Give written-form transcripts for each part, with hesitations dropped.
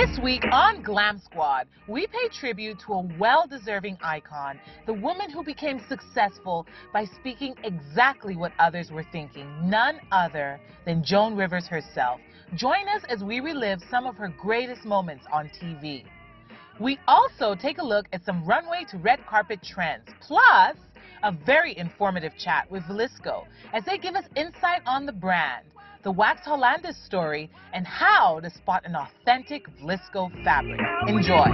This week on Glamsquad, we pay tribute to a well-deserving icon, the woman who became successful by speaking exactly what others were thinking, none other than Joan Rivers herself. Join us as we relive some of her greatest moments on TV. We also take a look at some runway to red carpet trends, plus a very informative chat with Lisco as they give us insight on the brand, the Wax Hollandaise story, and how to spot an authentic Lisco fabric. Enjoy.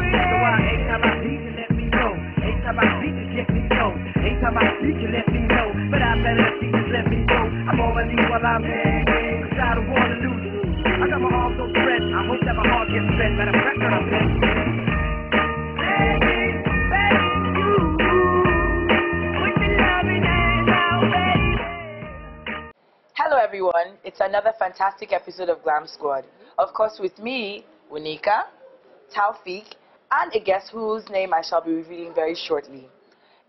Hello everyone, it's another fantastic episode of Glamsquad. Of course with me, Wunika, Taofeek, and a guest whose name I shall be revealing very shortly.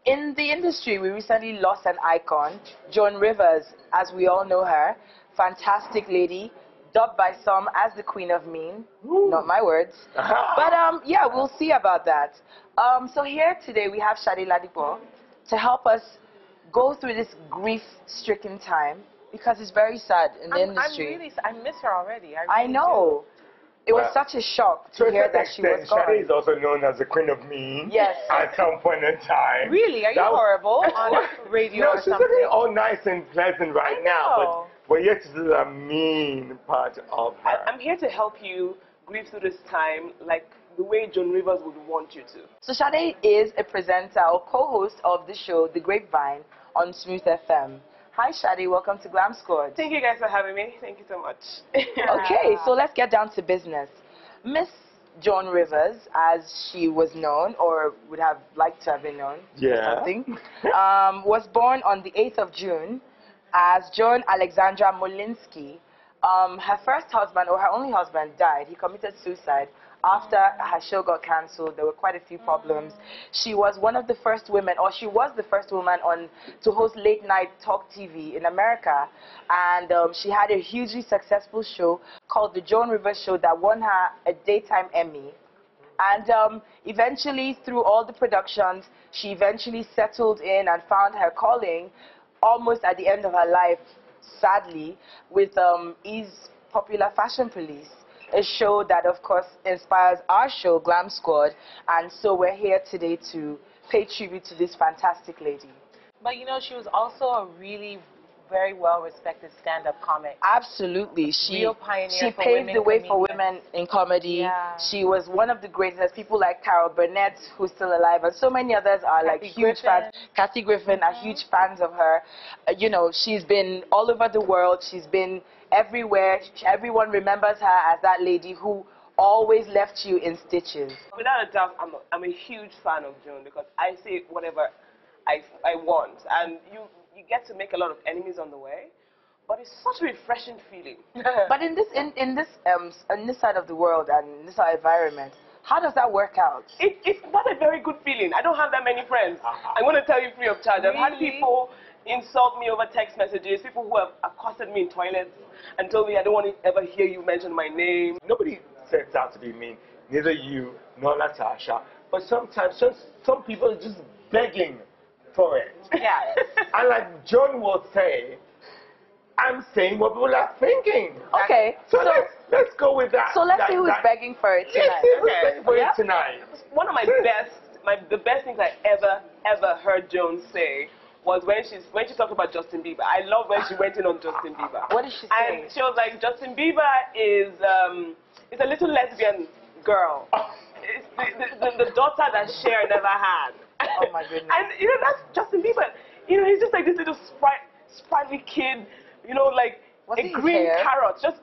In the industry, we recently lost an icon, Joan Rivers, as we all know her. Fantastic lady, dubbed by some as the Queen of Mean. Ooh. Not my words. But yeah, we'll see about that. So here today we have Shade Ladipo to help us go through this grief-stricken time. Because it's very sad in the industry. I miss her already. I know. It was such a shock to hear that she was gone. Shade is also known as the Queen of Mean. Yes. At some point in time. Really? Are you horrible on radio or something? No, she's really all nice and pleasant right now. But yet to the mean part of her. I'm here to help you grieve through this time like the way Joan Rivers would want you to. So Shade is a presenter or co-host of the show, The Grapevine, on Smooth FM. Hi Shade, welcome to Glamsquad. Thank you guys for having me. Thank you so much. Okay, so let's get down to business. Miss Joan Rivers, as she was known, or would have liked to have been known, was born on the 8th of June as Joan Alexandra Molinsky. Her first husband, or her only husband, died. He committed suicide after her show got cancelled. There were quite a few problems. She was one of the first women, or she was the first woman to host late night talk TV in America. And she had a hugely successful show called The Joan Rivers Show that won her a daytime Emmy. And eventually, through all the productions, she eventually settled in and found her calling almost at the end of her life, sadly, with E's Popular Fashion Police. A show that, of course, inspires our show, Glamsquad, and so we're here today to pay tribute to this fantastic lady. But you know, she was also a really very well-respected stand-up comic. Absolutely. Real pioneer She paved the way for women in comedy. Yeah. She was one of the greatest. People like Carol Burnett, who's still alive, and so many others are like huge fans. Kathy Griffin are huge fans of her. You know, she's been all over the world. She's been everywhere. Everyone remembers her as that lady who always left you in stitches. Without a doubt, I'm a huge fan of Joan because I say whatever I want, and you get to make a lot of enemies on the way, but it's such a refreshing feeling. But in this side of the world and in this environment, how does that work out? It's not a very good feeling. I don't have that many friends. I'm going to tell you free of charge. Really? I've had people insult me over text messages, people who have accosted me in toilets and told me I don't want to ever hear you mention my name. Nobody sets out to be mean, neither you nor Latasha, but sometimes some people are just begging for it. Yeah. And like Joan will say, I'm saying what people are thinking. Okay. So let's go with that. So let's see who's begging for it tonight. Let's see who's begging for it tonight. One of the best things I ever heard Joan say was when she talked about Justin Bieber. I love when she went in on Justin Bieber. What did she say? And she was like, Justin Bieber is a little lesbian girl. It's the daughter that Cher never had. Oh my goodness. And you know, that's Justin Bieber. You know, he's just like this little sprightly kid, you know, like a green carrot, just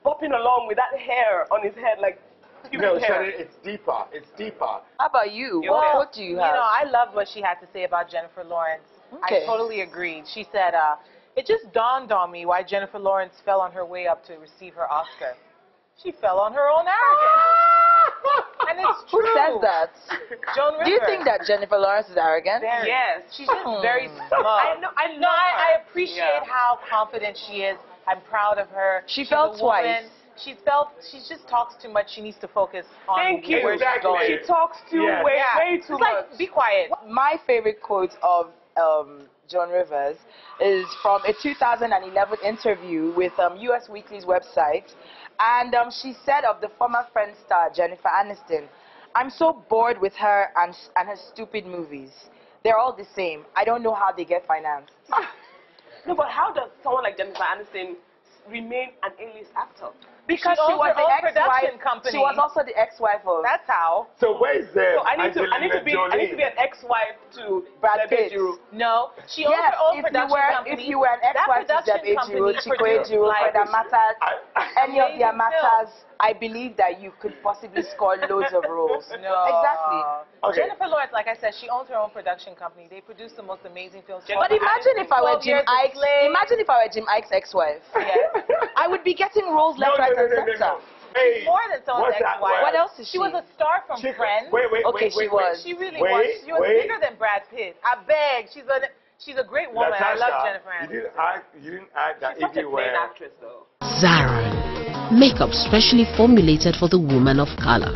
bopping along with that hair on his head, like no, hair. It's deeper. It's deeper. How about you? Well, what do you have? You know, I loved what she had to say about Jennifer Lawrence. Okay. I totally agreed. She said, it just dawned on me why Jennifer Lawrence fell on her way up to receive her Oscar. She fell on her own arrogance. And it's true. Who says that? Joan Rivers. Do you think that Jennifer Lawrence is arrogant? Very. Yes. She's just very smug. I appreciate how confident she is. I'm proud of her. She fell twice. she just talks too much. She needs to focus on Thank you. where she's going. She talks way too It's much. like, be quiet. My favorite quote of Joan Rivers is from a 2011 interview with US Weekly's website. And she said of the former Friends star, Jennifer Aniston, "I'm so bored with her and her stupid movies. They're all the same. I don't know how they get financed." No, but how does someone like Jennifer Aniston remain an A-list actor? Because She she was owns her the own production ex-wife. company. She was also the ex-wife of That's how. So where is the So I need to be an ex-wife to Brad Pitt. Ejiro. No, she owns her own production company. If you were an ex-wife to Zeb Ejiro, Chiko Ejiro, for that matters, any of their matters, I believe that you could possibly score loads of roles. No. Exactly. Okay. Jennifer Lawrence, like I said, she owns her own production company. They produce the most amazing films. But imagine if I were 12 Jim Years a Ike's. Slave. Imagine if I were Jim Ike's ex-wife. Yes. I would be getting roles left, right, and center. Hey, More than someone's what's that ex-wife. word? What else is she? She was a star from Friends. Wait, Okay, she was. She really Wait, was. She was wait. bigger than Brad Pitt. I beg. She's a great woman. I love Jennifer Aniston. You didn't add that She's if such a you plain were. actress, though. Zaran. Makeup specially formulated for the woman of color.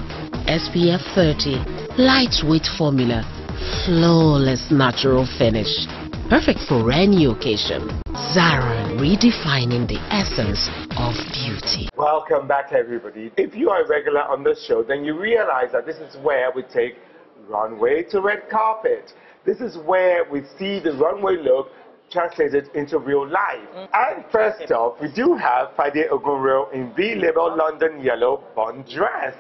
SPF 30. Lightweight formula. Flawless natural finish. Perfect for any occasion. Zaran, redefining the essence of beauty. Welcome back, everybody. If you are a regular on the show, then you realize that this is where we take runway to red carpet. This is where we see the runway look translated into real life. And first off, we do have Fade Ogunro in B-Label London Yellow Bond dress.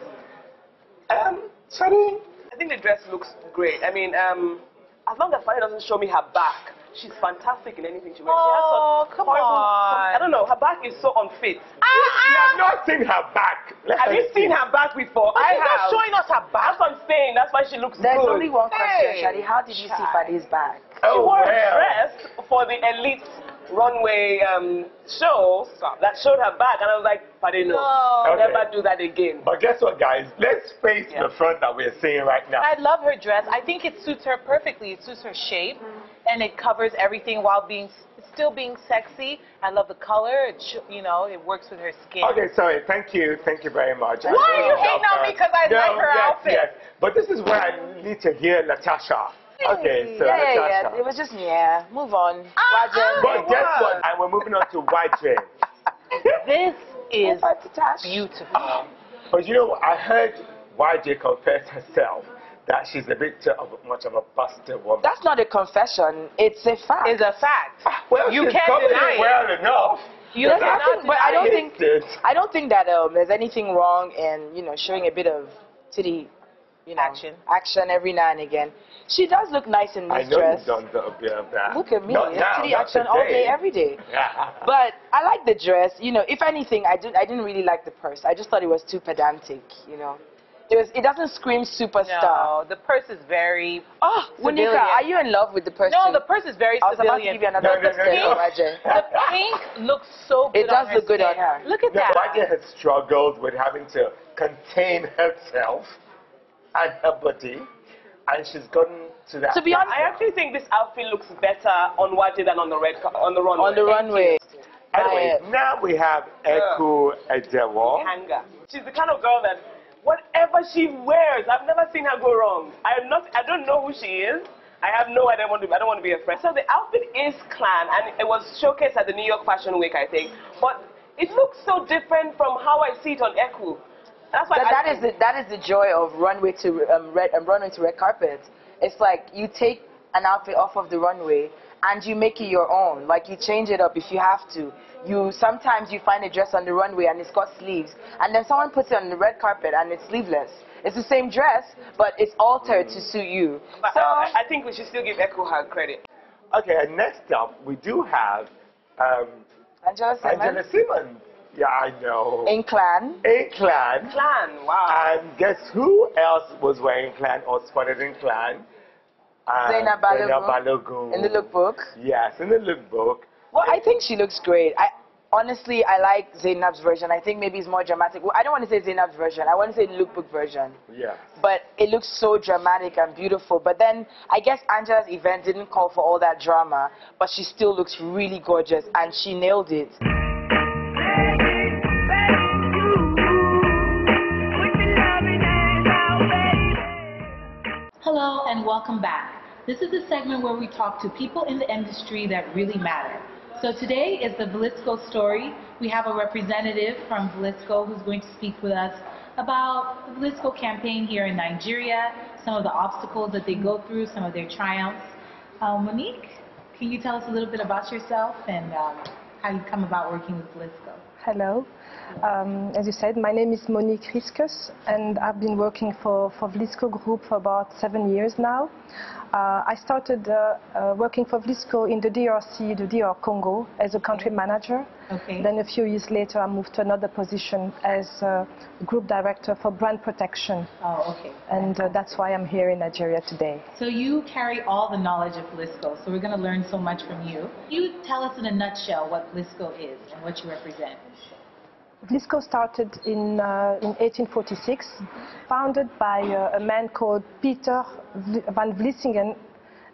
Shadi? I think the dress looks great. I mean, as long as Fanny doesn't show me her back, she's fantastic in anything she wears. Oh, she has some come on. I don't know, her back is so unfit. You have not seen her back. Have you seen her back before? She's I not have. showing us her back. That's what I'm saying. That's why she looks There's good. only one question, Hey, Shadi. How did you see Fade's back? She wore a well. dress for the elite runway show that showed her back, and I was like, Fade, no, I'll Okay. never do that again. But guess what, guys? Let's face the front that we're seeing right now. I love her dress. I think it suits her perfectly. It suits her shape, and it covers everything while still being sexy. I love the color. It works with her skin. Okay, sorry. Thank you very much. Why are you hating on me because I like her outfit? Yes. But this is where I need to hear Latasha. Okay, so yeah. Latasha. It was just Move on. But guess what? And we're moving on to YJ. This is Tash. beautiful. But you know, I heard YJ confess herself that she's a bit much of a buster woman. That's not a confession. It's a fact. It's a fact. Well, You she's can't covered deny it it. well enough. You There's cannot nothing, but I don't deny think it. I don't think that there's anything wrong in showing a bit of titty, action every now and again. She does look nice in I this know dress. you've done a bit of that. Look at me, Not now, titty not action all today. day, every day. Yeah. But I like the dress. If anything, I didn't really like the purse. I just thought it was too pedantic. It doesn't scream superstar. No, the purse is very. Oh, Wunika, are you in love with the purse? No, too? the purse is very I was about to civilian. give you another No. The pink looks so good. It does on her look good skin. on her. Look at No, that. YJ has struggled with having to contain herself and her body, and she's gotten to that. To be honest, I actually think this outfit looks better on YJ than on the runway. on the runway. Anyway, now we have Eku Edewo. Hanger. She's the kind of girl that whatever she wears, I've never seen her go wrong. I don't know who she is. I have no idea. I don't want to be a friend. So the outfit is clan, and it was showcased at the New York Fashion Week, I think. But it looks so different from how I see it on Eku. That's why that is the joy of runway to red carpet. It's like you take an outfit off of the runway and you make it your own. Like you change it up if you have to. Sometimes you find a dress on the runway and it's got sleeves, and then someone puts it on the red carpet and it's sleeveless. It's the same dress, but it's altered to suit you. But So I think we should still give Eku her credit. Okay, and next up we do have Angela Simmons Simmons. Yeah, I know. in clan. A clan. Clan, wow. And guess who else was wearing clan or spotted in clan? Zainab Balogun. in the lookbook. Yes, in the lookbook. Well, I think she looks great. Honestly, I like Zainab's version. I think maybe it's more dramatic. Well, I don't want to say Zainab's version. I want to say lookbook version. Yeah. But it looks so dramatic and beautiful. But then I guess Angela's event didn't call for all that drama, but she still looks really gorgeous, and she nailed it. welcome back. This is a segment where we talk to people in the industry that really matter. So today is the Lisco Story. We have a representative from Lisco who's going to speak with us about the Lisco campaign here in Nigeria, some of the obstacles that they go through, some of their triumphs. Monique, can you tell us a little bit about yourself and how you come about working with Lisco? Hello. As you said, my name is Monique Riskus, and I've been working for Lisco Group for about 7 years now. I started working for Lisco in the DRC, the DR Congo, as a country manager. Okay. Then a few years later, I moved to another position as group director for brand protection. Oh, okay. And that's why I'm here in Nigeria today. So you carry all the knowledge of Lisco, so we're going to learn so much from you. Can you tell us in a nutshell what Lisco is and what you represent? Lisco started in 1846, founded by a man called Peter van Vlissingen,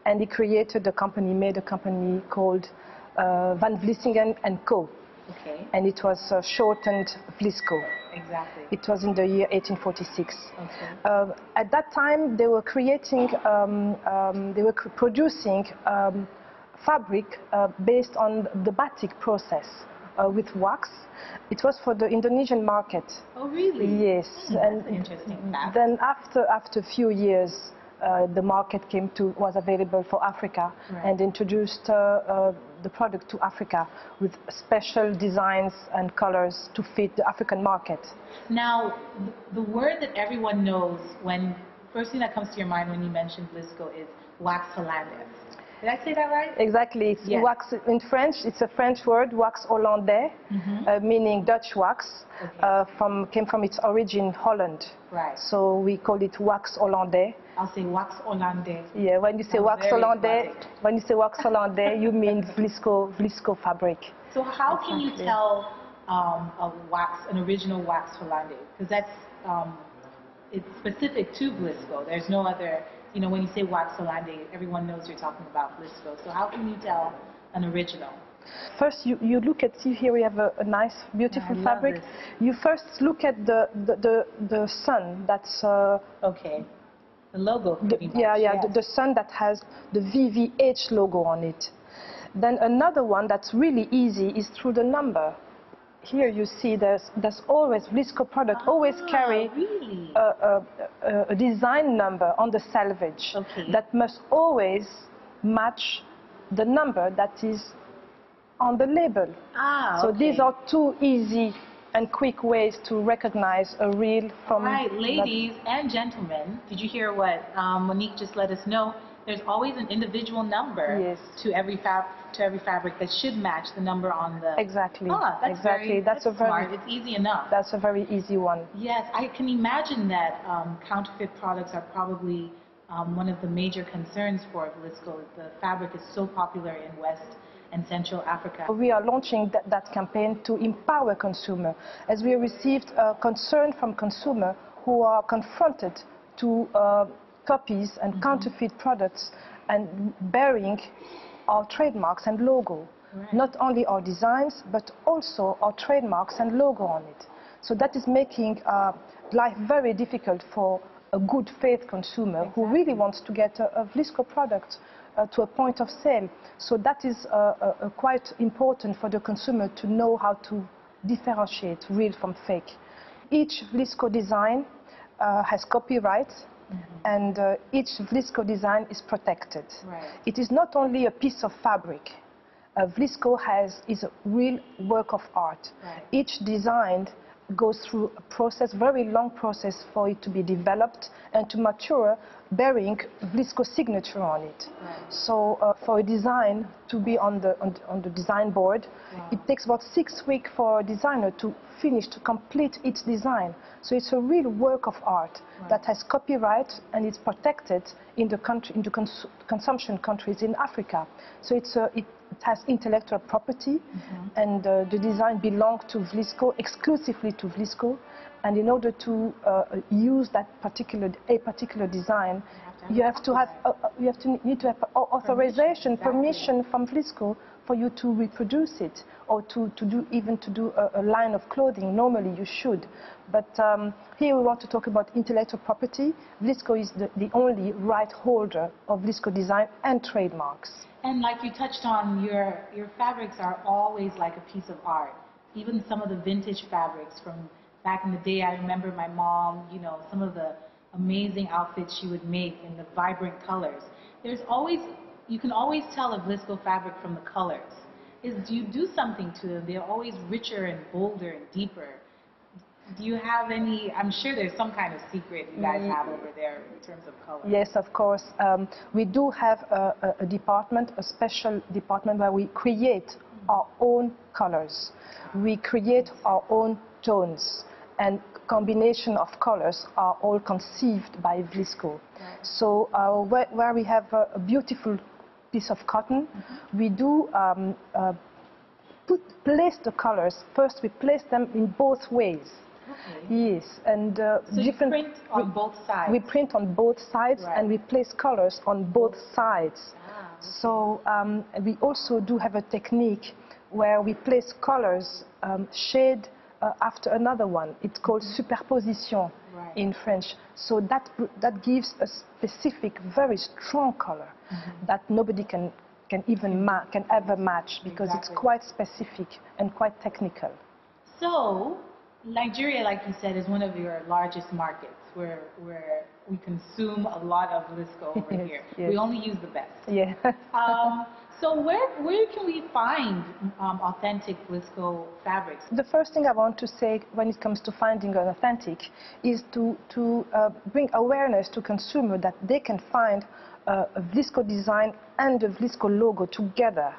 and he created a company, made a company called Van Vlissingen & Co. Okay. And it was shortened Lisco. Exactly. It was in the year 1846. Okay. At that time, they were creating, producing fabric based on the batik process with wax. It was for the Indonesian market. Oh, really? Yes. That's interesting. Then after a few years, the market was available for Africa, right, and introduced the product to Africa with special designs and colors to fit the African market. Now, the word that everyone knows first thing that comes to your mind when you mention Lisco is wax hollandais. Did I say that right? Exactly. It's yes. Wax in French. It's a French word, wax hollandais, meaning Dutch wax. Okay. Came from its origin, Holland. Right. So we call it wax hollandais. I'll say wax hollandais. Yeah. When you say wax hollandais, you mean Lisco fabric. So how can you tell an original wax hollandais? Because that's it's specific to Lisco. There's no other. You know, when you say wax hollandais, everyone knows you're talking about Lisco. So how can you tell an original? First, you look at, see here we have a nice, beautiful fabric. This. You first look at the sun. That's okay. The logo. The sun that has the VVH logo on it. Then another one that's really easy is through the number. Here you see there's always Lisco product always carry really? a design number on the selvage that must always match the number that is on the label. So these are two easy and quick ways to recognize a real from. Right, ladies and gentlemen, did you hear what Monique just let us know? There's always an individual number to every fabric that should match the number on the. Exactly. That's exactly. That's smart. It's easy enough. That's a very easy one. Yes, I can imagine that counterfeit products are probably one of the major concerns for Lisco. The fabric is so popular in West and Central Africa. We are launching that campaign to empower consumer, as we received concern from consumer who are confronted to copies and counterfeit products and bearing our trademarks and logo. Right. Not only our designs, but also our trademarks and logo on it. So that is making life very difficult for a good faith consumer who really wants to get a Lisco product to a point of sale. So that is quite important for the consumer to know how to differentiate real from fake. Each Lisco design has copyrights. And each Lisco design is protected. Right. It is not only a piece of fabric. Lisco is a real work of art. Right. Each design goes through a process, very long process for it to be developed and to mature, bearing Lisco signature on it. Right. So for a design to be on the design board, it takes about 6 weeks for a designer to finish, to complete its design. So it's a real work of art that has copyright and is protected in the country, in the consumption countries in Africa. So it has intellectual property, and the design belongs to Lisco, exclusively to Lisco. And in order to use that particular design, you need to have authorization, permission from Lisco for you to reproduce it or to do a line of clothing. Normally you should. But here we want to talk about intellectual property. Lisco is the only right holder of Lisco design and trademarks. And like you touched on, your fabrics are always like a piece of art. Even some of the vintage fabrics from back in the day, I remember my mom, you know, some of the amazing outfits she would make in the vibrant colors. There's always, you can always tell a Lisco fabric from the colors. Do you do something to them? They're always richer and bolder and deeper. Do you have any, I'm sure there's some kind of secret you guys have over there in terms of color. Yes, of course. We do have a department, a special department where we create our own colors. We create our own tones, and combination of colors are all conceived by Lisco. Right. So where we have a beautiful piece of cotton, we do place the colors. First we place them in both ways. Okay. Yes, and so you print on both sides? We print on both sides, right. And we place colors on both sides. Ah, okay. So we also do have a technique where we place colors shade after another one. It's called superposition, right. In French. So that gives a specific, very strong color that nobody can ever match, because exactly. It's quite specific and quite technical. So Nigeria, like you said, is one of your largest markets where we consume a lot of Lisco over here. Yes. We only use the best. Yeah. So where can we find authentic Lisco fabrics? The first thing I want to say when it comes to finding an authentic is to bring awareness to consumers that they can find a Lisco design and a Lisco logo together.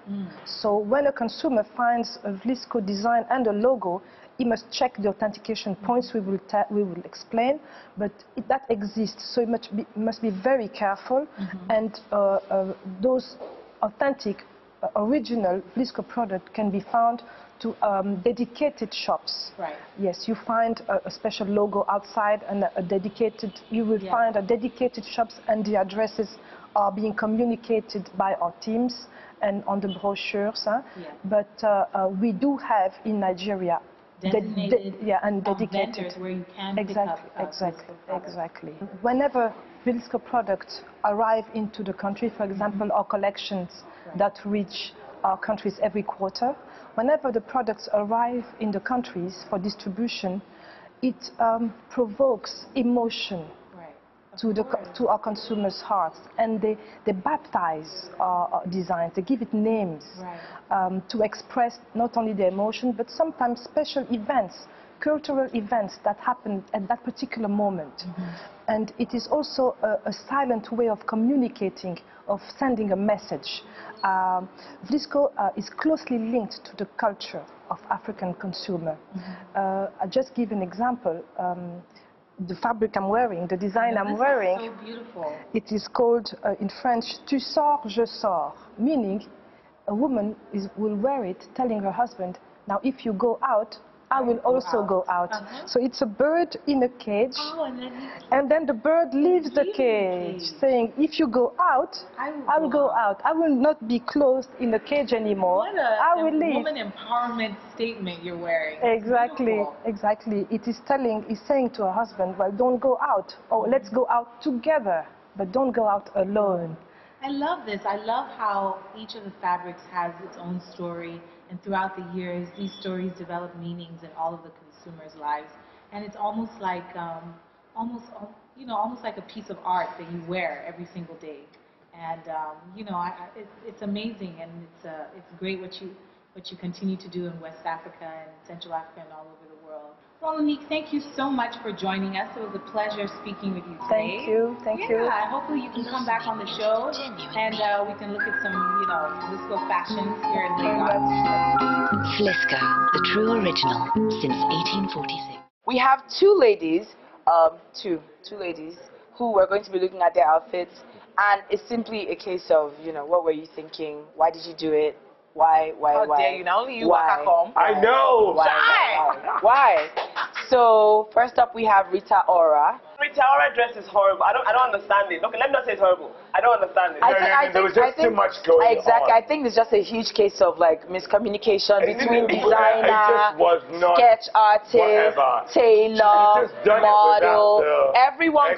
So when a consumer finds a Lisco design and a logo, he must check the authentication points we will explain, but that exists, so he must be very careful, and those authentic, original Lisco product can be found to dedicated shops. Right. Yes, you find a special logo outside and you will find a dedicated shops, and the addresses are being communicated by our teams and on the brochures. But we do have in Nigeria designated and dedicated vendors where you can exactly. Whenever Lisco products arrive into the country, for example, our collections that reach our countries every quarter, whenever the products arrive in the countries for distribution, it provokes emotion to our consumers' hearts, and they baptize our designs, they give it names to express not only their emotion, but sometimes special events, cultural events that happen at that particular moment. And it is also a silent way of communicating, of sending a message. Lisco is closely linked to the culture of African consumer. I'll just give an example. The fabric I'm wearing, the design I'm wearing, so beautiful. It is called in French, tu sors, je sors, meaning a woman will wear it telling her husband, now if you go out, I will also go out. So it's a bird in a cage, and then the bird leaves the cage, saying, if you go out, I will go out. I will not be closed in the cage anymore. What a woman empowerment statement you're wearing. Exactly, exactly. It is saying to her husband, well, don't go out, or let's go out together, but don't go out alone. I love this. I love how each of the fabrics has its own story. And throughout the years, these stories develop meanings in all of the consumers' lives, and it's almost like, almost like a piece of art that you wear every single day. And it's amazing, and it's great what you continue to do in West Africa and Central Africa and all over the world. Well, Wunika, thank you so much for joining us. It was a pleasure speaking with you today. Thank you. Hopefully you can come back on the show, and we can look at some, Lisco fashions here in Lagos. Lisco, the true original since 1846. We have two ladies who are going to be looking at their outfits, and it's simply a case of, what were you thinking? Why did you do it? Why? How dare you? Not only you, why? I know. Why? So first up we have Rita Ora. Rita Rita Ora dress is horrible. I don't understand it. Okay, let me not say it's horrible. I don't understand it. There was just too much going on. Exactly. I think it's just a huge case of like miscommunication between designer, sketch artist, tailor, model. Everyone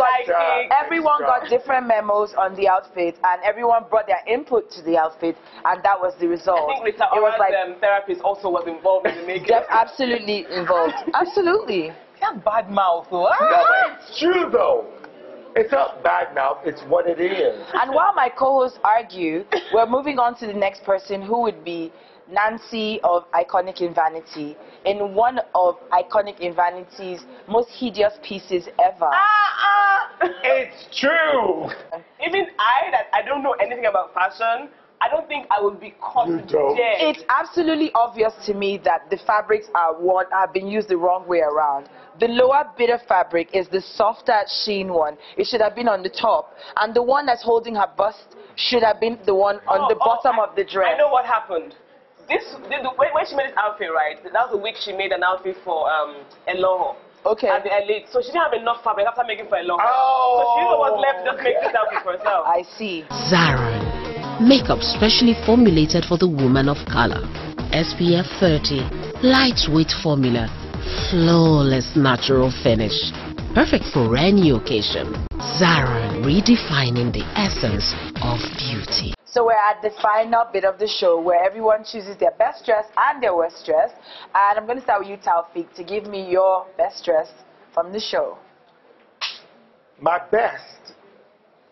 got different memos on the outfit, and everyone brought their input to the outfit, and that was the result. I think Rita Ora's therapist also was involved in the making. Absolutely involved. Absolutely. That bad mouth, though. No, it's true though. It's not bad mouth, it's what it is. And while my co-hosts argue, we're moving on to the next person, who would be Nancy of Iconic in Vanity, in one of Iconic in Vanity's most hideous pieces ever. It's true. Even I don't know anything about fashion, I don't think I would be caught dead. It's absolutely obvious to me that the fabrics have been used the wrong way around. The lower bit of fabric is the softer sheen one. It should have been on the top. And the one that's holding her bust should have been the one on the bottom of the dress. I know what happened. When she made this outfit, right, that was the week she made an outfit for Eloho. Okay. And the elite. So she didn't have enough fabric after making for Eloho. So she was left just make this outfit for herself. I see. Zara. Makeup specially formulated for the woman of color. SPF 30. Lightweight formula. Flawless natural finish. Perfect for any occasion. Zara, redefining the essence of beauty. So we're at the final bit of the show where everyone chooses their best dress and their worst dress. And I'm going to start with you, Taofeek, to give me your best dress from the show. My best,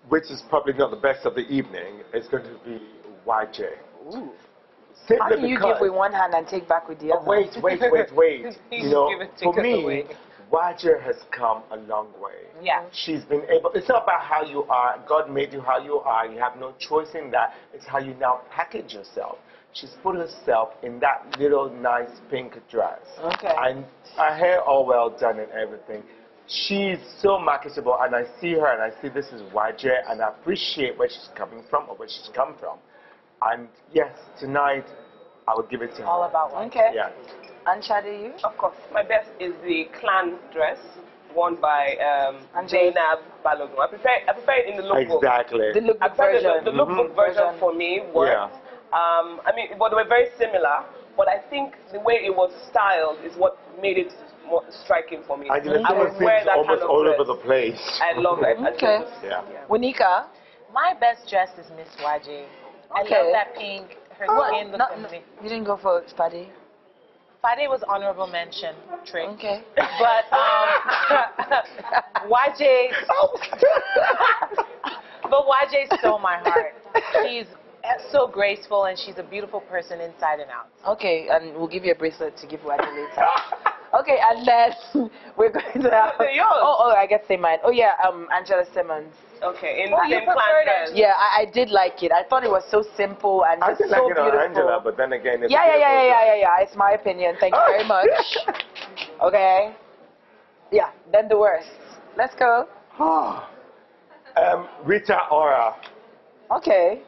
which is probably not the best of the evening, is going to be YJ. Ooh. How do you give with one hand and take back with the other? Wait. You know, for me, YJ has come a long way. Yeah. She's been able, it's not about how you are. God made you how you are. You have no choice in that. It's how you now package yourself. She's put herself in that little nice pink dress. Okay. And her hair all well done and everything. She's so marketable, and I see her and I see this is YJ, and I appreciate where she's coming from or where she's come from. And yes, tonight I would give it to her. All about one. Okay. Yeah. And Shade, you? Of course, my best is the clan dress worn by Zainab Balogun. I prefer it in the lookbook. Exactly. The lookbook version. The lookbook version for me worked. Yeah. I mean, but they were very similar. But I think the way it was styled is what made it more striking for me. I would wear that almost kind of all dress. over the place. I love it. Okay. Yeah. Wunika? My best dress is Miss YJ. I love that pink. Her skin looks amazing. You didn't go for Spade? Friday was honorable mention, Trick. Okay. But YJ, but YJ stole my heart. She's so graceful and she's a beautiful person inside and out. Okay, and we'll give you a bracelet to give YJ later. Okay, and then we're going to have... I guess say mine. Oh yeah, Angela Simmons. Okay, in clan dress. Yeah, I did like it. I thought it was so simple and I did so like it on beautiful. Angela, but then again, it's yeah. It's my opinion. Thank you very much. Okay. Yeah. Then the worst. Let's go. Rita Ora. Okay.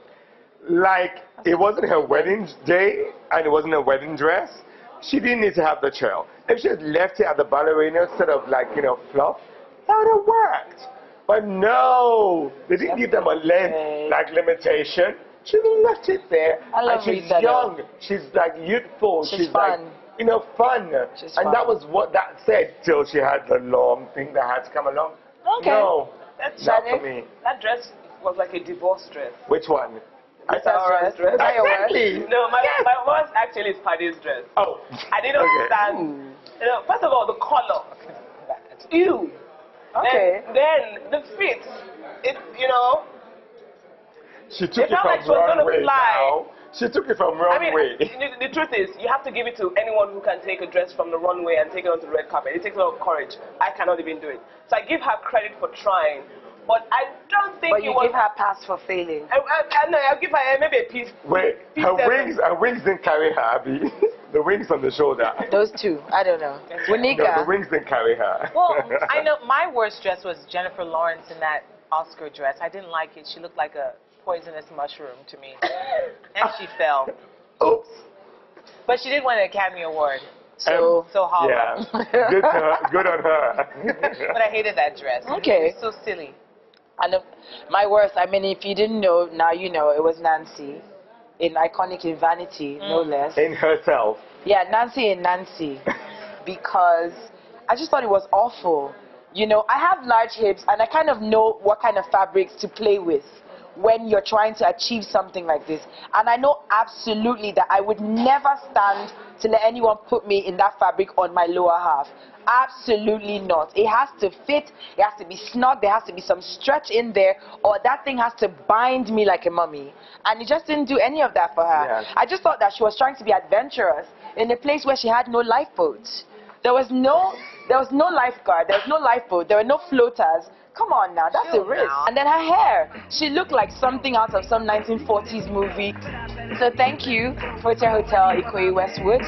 Like, it wasn't her wedding day and it wasn't her wedding dress. She didn't need to have the trail. If she had left it at the ballerina instead of, like, you know, fluff, that would have worked. But no, they didn't give them a length, like, limitation. She left it there. I love and she's Rita, young. though. She's, like, youthful. She's fun. Like, you know, fun. She's and fun. that was what that said till she had the long thing that had to come along. Okay. No, That's not for me. That dress was like a divorce dress. Which one? Rita Ora's dress. Exactly. No, my worst actually is Paddy's dress. Oh. I didn't understand. You know, first of all, the color. Ew. Okay. Then the fit. It, you know. She took it felt from like she was gonna Runway fly. now. She took it from I mean, Runway. the truth is, you have to give it to anyone who can take a dress from the runway and take it onto the red carpet. It takes a lot of courage. I cannot even do it. So I give her credit for trying. But I don't think But you give her a pass for failing. I'll give her maybe a piece. Wait, her wings didn't carry her, Abby. The wings on the shoulder. Those two, I don't know. Wunika. No, the wings didn't carry her. Well, I know my worst dress was Jennifer Lawrence in that Oscar dress. I didn't like it. She looked like a poisonous mushroom to me. And she fell. Oops. But she did win an Academy Award. So, hollow. Yeah. Good on her. But I hated that dress. Okay. It was so silly. And my worst, I mean, if you didn't know, now you know, it was Nancy in Iconic in Vanity, no less. In herself. Yeah, Nancy in Nancy. Because I just thought it was awful. You know, I have large hips and I kind of know what kind of fabrics to play with when you're trying to achieve something like this. And I know absolutely that I would never stand to let anyone put me in that fabric on my lower half. Absolutely not. It has to fit, it has to be snug, there has to be some stretch in there, or that thing has to bind me like a mummy. And it just didn't do any of that for her. Yeah. I just thought that she was trying to be adventurous in a place where she had no lifeboat. There was no lifeguard, there was no lifeboat, there were no floaters. Come on now, that's a risk. And then her hair, she looked like something out of some 1940s movie. So thank you, Hotel Ikoyi Westwood.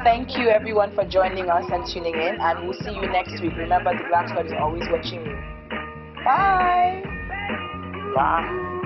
Thank you everyone for joining us and tuning in, and we'll see you next week. Remember, the Glamsquad is always watching you. Bye. Bye.